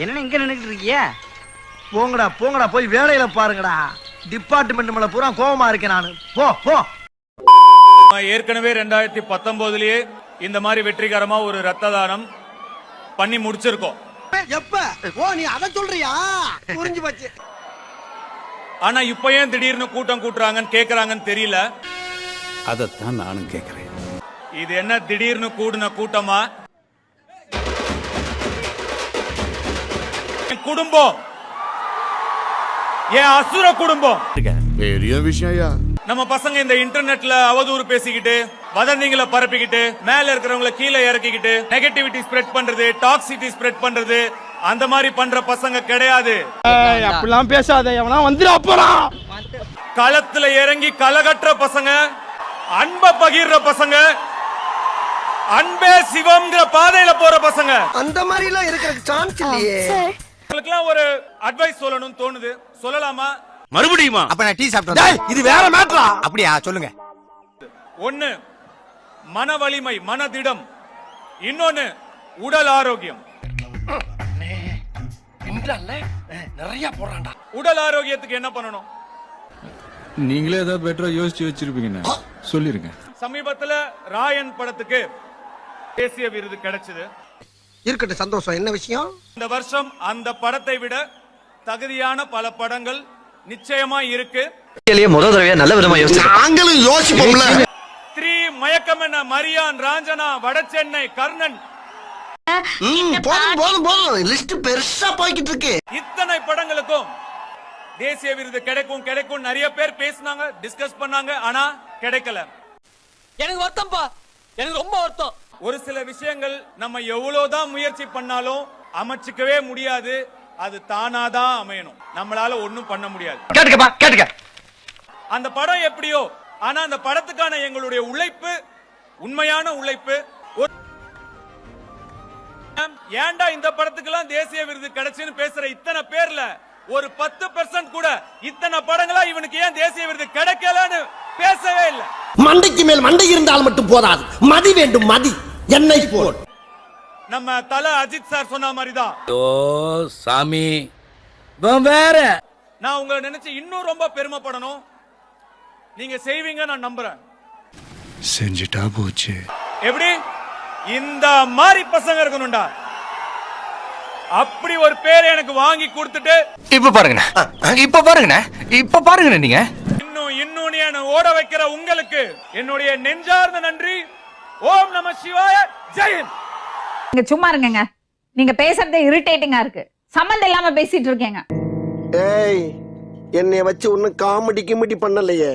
என்ன இங்க நின்னுட்டு இருக்கீங்க? போங்கடா போங்கடா போய் வேலையில பாருங்கடா. டிபார்ட்மெண்ட் மேல பூரா கோவமா இருக்கேன் நானு. போ போ. ஏற்கனவே 2019லயே இந்த மாதிரி வெற்றிகரமா ஒரு ரத்த தானம் பண்ணி முடிச்சிருக்கோம். எப்ப? ஓ நீ அத சொல்றியா? புரிஞ்சு போச்சு. ஆனா இப்ப ஏன் திடீர்னு கூட்டம் கூட்டுறாங்கன்னு கேக்குறாங்கன்னு தெரியல. அதத்தான் நானும் கேக்குறேன். இது என்ன திடீர்னு கூடின கூட்டமா? குடும்பம் ஏன் அசுர குடும்பம் பெரிய விஷயம். நம்ம பசங்க இந்த இன்டர்நெட்ல அவதூறு பேசிக்கிட்டு வதந்திகளை பரப்பிக்கிட்டு மேல இருக்கிறவங்கள கீழே இறக்கிக்கிட்டு நெகட்டிவிட்டி ஸ்ப்ரெட் பண்றது, டாக்ஸிட்டி ஸ்ப்ரெட் பண்றது, அந்த மாதிரி பண்ற பசங்க கிடையாது. அப்படிலாம் பேசாத, எவனா வந்துடா போறான். களத்துல இறங்கி கலகற்ற பசங்க, அன்பை பகிர்ற பசங்க, அன்பே சிவம்ங்கிற பாதையில போற பசங்க. அந்த மாதிரி எல்லாம் இருக்கிறதுக்கு சான்ஸ் இல்லையே. உங்களுக்குலாம் ஒரு அட்வைஸ் சொல்லணும்னு தோணுது, சொல்லலாமா? மறுபடியுமா? அப்ப நான் டீ சாப்பிட்டேன். இது வேற மேட்டரா? அப்படியா, சொல்லுங்க. ஒன்னு மன வலிமை, மனதிடம். இன்னொன்னு உடல் ஆரோக்கியம். நிறைய போறான்டா. உடல் ஆரோக்கியத்துக்கு என்ன பண்ணணும்? நீங்களே ஏதாவது பெட்டரா யோசிச்சு வச்சிருப்பீங்க, சொல்லிருங்க. சமீபத்துல ராயன் படத்துக்கு தேசிய விருது கிடைச்சது. இருக்கட்டும், சந்தோஷம். என்ன விஷயம்? இந்த வருஷம் அந்த படத்தை விட தகுதியான பல படங்கள் நிச்சயமா இருக்கு. முதல் தடவையா நல்ல விதமா நாங்களும் யோசிப்போம்ல. 3 மயக்கம் என்ன, மரியான், ராஞ்சனா, வடசென்னை, கர்ணன், போதும் போதும் போதும், லிஸ்ட் பெருசா போய்கிட்டு இருக்கு. இத்தனை படங்களுக்கும் தேசிய விருது கிடைக்கும் கிடைக்கும் நிறைய பேர் பேசினாங்க, டிஸ்கஸ் பண்ணாங்க. ஆனா கிடைக்கல. எனக்கு வருத்தம்ப்பா, எனக்கு ரொம்ப வருத்தம். ஒரு சில விஷயங்கள் நம்ம எவ்வளவுதான் முயற்சி பண்ணாலும் அமைச்சுக்கவே முடியாது. அது தானாதான் அமையணும், நம்மளால ஒண்ணும் பண்ண முடியாது. கேட்டுக்கப்பா, கேட்டுக்க. அந்த படம் எப்படியோ, ஆனா அந்த படத்துக்கான எங்களுடைய உழைப்பு, உண்மையான உழைப்பு. ஏன்டா இந்த படத்துக்கெல்லாம் தேசிய விருது கிடைச்சுன்னு பேசுற இத்தனை பேர்ல ஒரு 10% கூட இத்தனை படங்களா இவனுக்கு ஏன் தேசிய விருது கிடைக்கலன்னு பேசவே இல்லை. மண்டைக்கு மேல் மண்டை இருந்தால் மட்டும் போதாது, மதி வேண்டும், மதி. என்னை போல் நம்ம தல அஜித் சார் சொன்ன மாதிரிதான். ஓ சாமி, வேற நான் உங்களை நினைச்சு இன்னும் ரொம்ப பெருமைப்படணும். நீங்க செய்வீங்க நான் நம்புறேன். செஞ்சுட்டா போச்சு. எப்படி இந்த மாதிரி பசங்க இருக்கணும்டா, அப்படி ஒரு பேரை எனக்கு வாங்கி கொடுத்துட்டு இப்ப பாருங்கண்ணா, இப்ப பாருங்கண்ணா, இப்ப பாருங்கண்ணா. நீங்க இன்னும் என்ன ஓட வைக்கிற உங்களுக்கு என்னுடைய நெஞ்சார்ந்த நன்றி. ஓம் நம சிவாய, ஜெயன். நீங்க சும்மா இருங்க, நீங்க பேசுறதே இரிட்டேட்டிங்கா இருக்கு. சம்பந்தம் இல்லாம பேசிட்டு இருக்கீங்க. ஏய், என்னைய வச்சு ஒன்னும் காமெடி கிமெடி பண்ணலையே.